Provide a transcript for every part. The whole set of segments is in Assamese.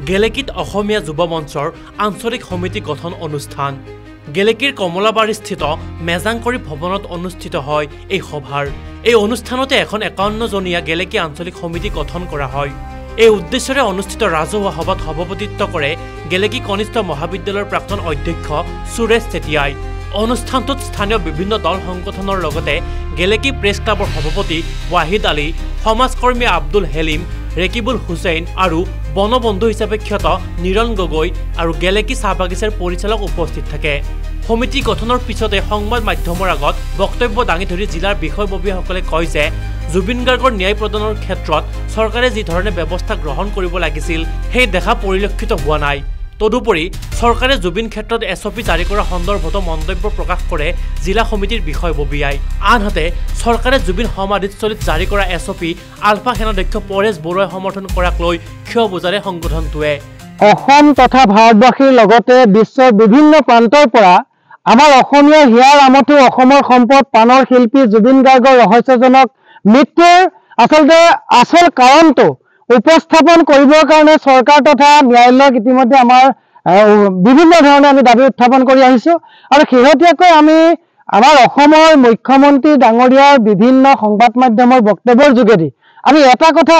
গেলেকীত অসমীয়া যুৱ মঞ্চৰ আঞ্চলিক সমিতি গঠন অনুষ্ঠান গেলেকীৰ কমলাবাৰীস্থিত মেজাংকৰী ভৱনত অনুষ্ঠিত হয় এই সভাৰ এই অনুষ্ঠানতে এখন 51 জনীয়া গেলেকী আঞ্চলিক সমিতি গঠন কৰা হয় এই উদ্দেশ্যৰে অনুষ্ঠিত ৰাজহুৱা সভাত সভাপতিত্ব কৰে গেলেকী কনিষ্ঠ মহাবিদ্যালয়ৰ প্ৰাক্তন অধ্যক্ষ সুৰেশ চেতিয়াই অনুষ্ঠানটোত স্থানীয় বিভিন্ন দল সংগঠনৰ লগতে গেলেকী প্ৰেছ ক্লাবৰ সভাপতি ৱাহিদ আলী সমাজকৰ্মী আব্দুল হেলিম ৰেকিবুল হুছেইন আৰু বনবন্ধু হিচাপে খ্যাত নিৰণ গগৈ আৰু গেলেকী চাহ বাগিচাৰ পৰিচালক উপস্থিত থাকে সমিতি গঠনৰ পিছতে সংবাদ মাধ্যমৰ আগত বক্তব্য দাঙি ধৰি জিলাৰ বিষয়ববীয়াসকলে কয় যে জুবিন গাৰ্গৰ ন্যায় প্ৰদানৰ ক্ষেত্ৰত চৰকাৰে যি ধৰণে ব্যৱস্থা গ্ৰহণ কৰিব লাগিছিল সেই দেখা পৰিলক্ষিত হোৱা নাই তদুপৰি চৰকাৰে জুবিন ক্ষেত্ৰত এছপি জাৰি কৰা সন্দৰ্ভত মন্তব্য প্ৰকাশ কৰে জিলা সমিতিৰ বিষয়ববীয়াই আনহাতে চৰকাৰে জুবিন সমাধিস্থলীত জাৰি কৰা এছপি আলফা সেনাধ্যক্ষ পৰেশ বৰুৱাই সমৰ্থন কৰাক লৈ ক্ষোভ বুজাৰে সংগঠনটোৱে অসম তথা ভাৰতবাসীৰ লগতে বিশ্বৰ বিভিন্ন প্ৰান্তৰ পৰা আমাৰ অসমীয়া হিয়াৰ আমঠু অসমৰ সম্পদ পানৰ শিল্পী জুবিন গাৰ্গৰ ৰহস্যজনক মৃত্যুৰ আচল কাৰণটো উপস্থাপন কৰিবৰ কাৰণে চৰকাৰ তথা ন্যায়ালয়ক ইতিমধ্যে আমাৰ বিভিন্ন ধৰণে আমি দাবী উত্থাপন কৰি আহিছো আৰু শেহতীয়াকৈ আমি আমাৰ অসমৰ মুখ্যমন্ত্ৰী ডাঙৰীয়াৰ বিভিন্ন সংবাদ মাধ্যমৰ বক্তব্যৰ যোগেদি আমি এটা কথা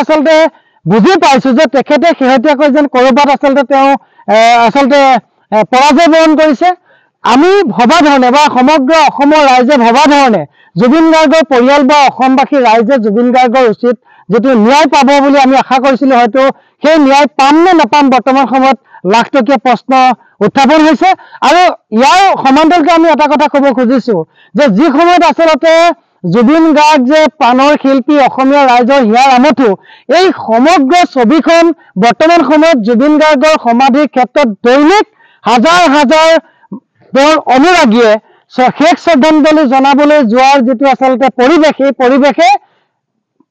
বুজি পাইছো যে তেখেতে শেহতীয়াকৈ যেন কৰবাত তেওঁ পৰাজয় বৰণ কৰিছে আমি ভবা ধৰণে বা সমগ্ৰ অসমৰ ৰাইজে ভবা ধৰণে জুবিন গাৰ্গৰ পৰিয়াল বা অসমবাসী ৰাইজে জুবিন গাৰ্গৰ উচিত যেটো ন্যায় পাব বুলি আমি আশা কৰিছিলো হয়তো সেই ন্যায় পাম নে নাপাম বৰ্তমান সময়ত লাখটকীয়া প্ৰশ্ন উত্থাপন হৈছে আৰু ইয়াৰ সমান্তৰালকৈ আমি এটা কথা ক'ব খুজিছো যে যি সময়ত জুবিন গাৰ্গ যে পানৰ শিল্পী অসমীয়া ৰাইজৰ হিয়াৰ আমঠু এই সমগ্ৰ ছবিখন বৰ্তমান সময়ত জুবিন গাৰ্গৰ সমাধিৰ ক্ষেত্ৰত দৈনিক হাজাৰ হাজাৰ অনুৰাগীয়ে শেষ শ্ৰদ্ধাঞ্জলি জনাবলৈ যোৱাৰ যেটো পৰিৱেশ এই পৰিৱেশে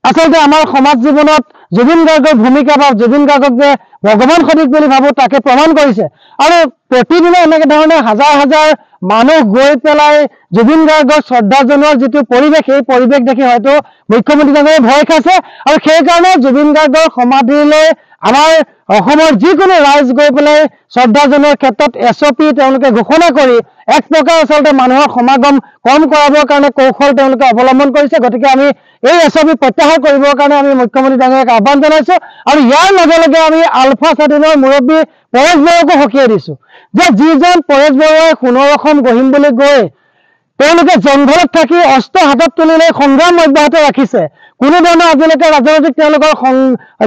আমাৰ সমাজ জীৱনত জুবিন গাৰ্গৰ ভূমিকা বা জুবিন গাৰ্গক যে ভগৱান সদৃশ বুলি ভাবো তাকে প্ৰমাণ কৰিছে আৰু প্ৰতিদিনে এনেকে ধৰণে হাজাৰ হাজাৰ মানুহ গৈ পেলাই জুবিন গাৰ্গৰ শ্ৰদ্ধা জনোৱাৰ যেটো পৰিৱেশ এই পৰিৱেশ দেখি হয়তো মুখ্যমন্ত্ৰী ডাঙৰীয়াই ভয় খাইছে আৰু সেই কাৰণে জুবিন গাৰ্গৰ সমাধিলৈ আমাৰ অসমৰ যিকোনো ৰাইজ গৈ পেলাই শ্ৰদ্ধা জনোৱাৰ ক্ষেত্ৰত এছপি তেওঁলোকে ঘোষণা কৰি এক প্ৰকাৰ মানুহৰ সমাগম কম কৰাবৰ কাৰণে কৌশল তেওঁলোকে অৱলম্বন কৰিছে গতিকে আমি এই এছপি প্ৰত্যাহাৰ কৰিবৰ কাৰণে আমি মুখ্যমন্ত্ৰী ডাঙৰীয়াক আহ্বান জনাইছো আৰু ইয়াৰ লগে লগে আমি আলফা স্বাধীনৰ মুৰব্বী পৰেশ বৰুৱাকো সকীয়াই দিছো যে যিজন পৰেশ বৰুৱাই সোণৰ অসম গঢ়িম বুলি গৈ তেওঁলোকে জংঘলত থাকি অস্ত্ৰ হাতত তুলি লৈ সংগ্ৰাম অব্যাহত ৰাখিছে কোনো ধৰণৰ আজিলৈকে ৰাজনৈতিক তেওঁলোকৰ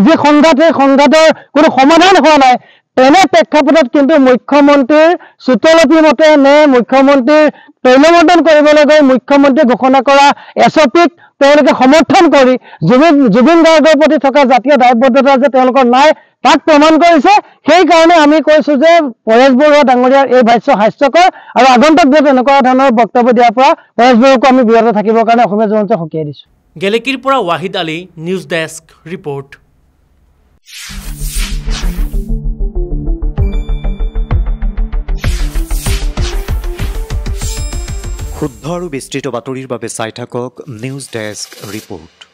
যি সংঘাত সেই সংঘাতৰ কোনো সমাধান হোৱা নাই তেনে প্ৰেক্ষাপটত কিন্তু মুখ্যমন্ত্ৰীৰ সুতলপি মতে নে মুখ্যমন্ত্ৰীৰ তৈলমৰ্দন কৰিবলৈ গৈ মুখ্যমন্ত্ৰীয়ে ঘোষণা কৰা এছপিক তেওঁলোকে সমৰ্থন কৰি জুবিন গাৰ্গৰ প্ৰতি থকা জাতীয় দায়বদ্ধতা যে তেওঁলোকৰ নাই তাক প্ৰমাণ কৰিছে সেই কাৰণে আমি কৈছো যে পৰেশ বৰুৱা ডাঙৰীয়াৰ এই ভাষ্য হাস্যকৰ আৰু আগন্তুক দিনত এনেকুৱা ধৰণৰ বক্তব্য দিয়াৰ পৰা পৰেশ বৰুৱাকো আমি বিৰত থাকিবৰ কাৰণে অসমীয়া জনতাক সকীয়াই দিছো গেলেকীৰ পৰা Wahid Ali news desk report শুদ্ধ আৰু বিস্তৃত বাতৰিৰ বাবে চাই থাকক নিউজ ডেস্ক ৰিপৰ্ট।